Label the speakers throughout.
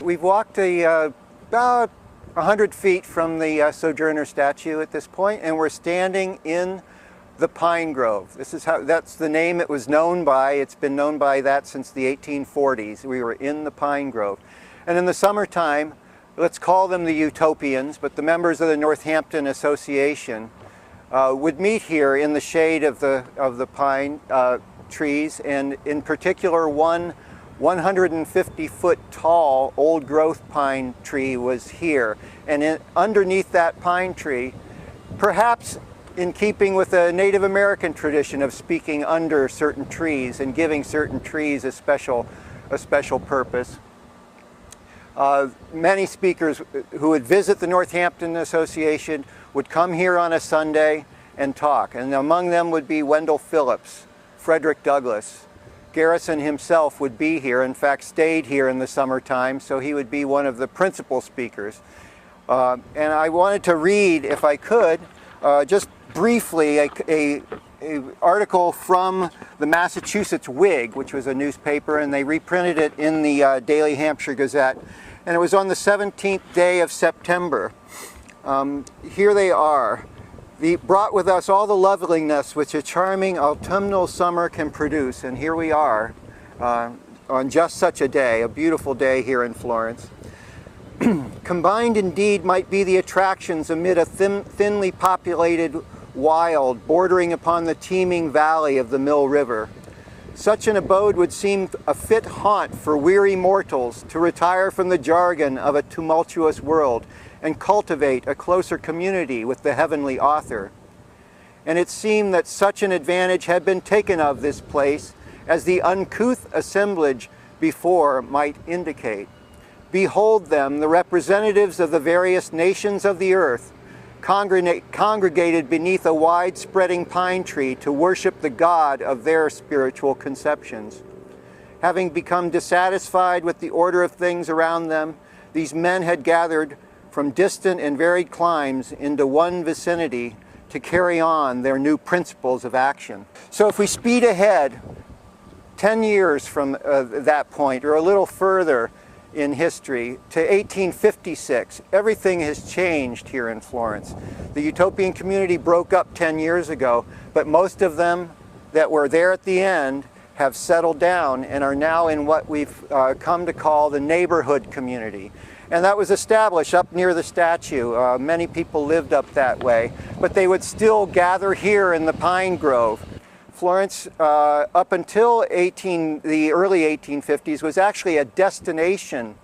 Speaker 1: We've walked about 100 feet from the Sojourner statue at this point, and we're standing in the pine grove. That's the name it was known by. It's been known by that since the 1840s. We were in the pine grove. And in the summertime, let's call them the Utopians, but the members of the Northampton Association would meet here in the shade of the pine trees, and in particular one 150-foot tall old growth pine tree was here. And underneath that pine tree, perhaps in keeping with the Native American tradition of speaking under certain trees and giving certain trees a special purpose, many speakers who would visit the Northampton Association would come here on a Sunday and talk. And among them would be Wendell Phillips, Frederick Douglass. Garrison himself would be here, in fact stayed here in the summertime, so he would be one of the principal speakers. And I wanted to read, if I could, just briefly an article from the Massachusetts Whig, which was a newspaper, and they reprinted it in the Daily Hampshire Gazette. And it was on the 17th day of September. Here they are. Brought with us all the loveliness which a charming autumnal summer can produce. And here we are on just such a day, a beautiful day here in Florence. Combined indeed might be the attractions amid a thinly populated wild bordering upon the teeming valley of the Mill River. Such an abode would seem a fit haunt for weary mortals to retire from the jargon of a tumultuous world and cultivate a closer community with the heavenly author. And it seemed that such an advantage had been taken of this place as the uncouth assemblage before might indicate. Behold them, the representatives of the various nations of the earth, congregated beneath a wide-spreading pine tree to worship the God of their spiritual conceptions. Having become dissatisfied with the order of things around them, these men had gathered from distant and varied climes into one vicinity to carry on their new principles of action. So if we speed ahead 10 years from that point, or a little further in history, to 1856, everything has changed here in Florence. The Utopian community broke up 10 years ago, but most of them that were there at the end have settled down and are now in what we've come to call the neighborhood community. And that was established up near the statue. Many people lived up that way, but they would still gather here in the pine grove. Florence, up until the early 1850s, was actually a destination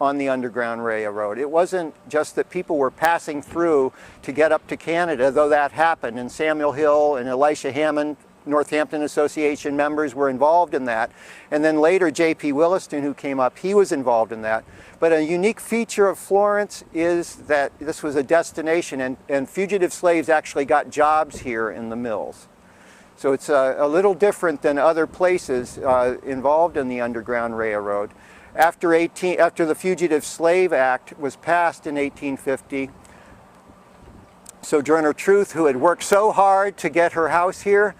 Speaker 1: on the Underground Railroad. It wasn't just that people were passing through to get up to Canada, though that happened, and Samuel Hill and Elisha Hammond, Northampton Association members, were involved in that. And then later J.P. Williston, who came up, he was involved in that. But a unique feature of Florence is that this was a destination, and fugitive slaves actually got jobs here in the mills. So it's a little different than other places involved in the Underground Railroad. After the Fugitive Slave Act was passed in 1850, Sojourner Truth, who had worked so hard to get her house here,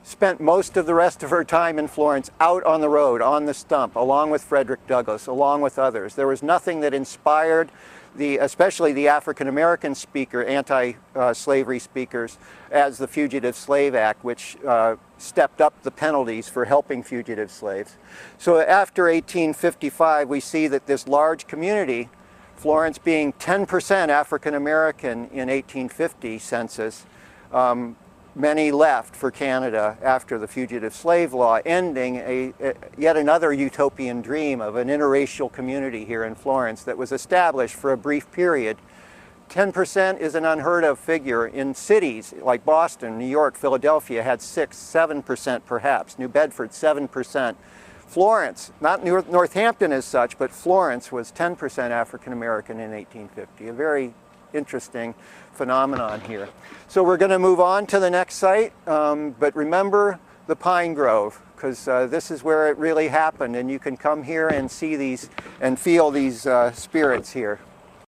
Speaker 1: spent most of the rest of her time in Florence out on the road, on the stump, along with Frederick Douglass, along with others. There was nothing that inspired especially the African-American anti-slavery speakers, as the Fugitive Slave Act, which stepped up the penalties for helping fugitive slaves. So after 1855, we see that this large community, Florence being 10% African-American in 1850 census, many left for Canada after the Fugitive Slave Law, ending yet another utopian dream of an interracial community here in Florence that was established for a brief period. 10% is an unheard of figure. In cities like Boston, New York, Philadelphia had 6-7% perhaps. New Bedford, 7%. Florence, not Northampton as such, but Florence was 10% African American in 1850. A very interesting phenomenon here. So we're going to move on to the next site, but remember the pine grove, because this is where it really happened, and you can come here and see these and feel these spirits here.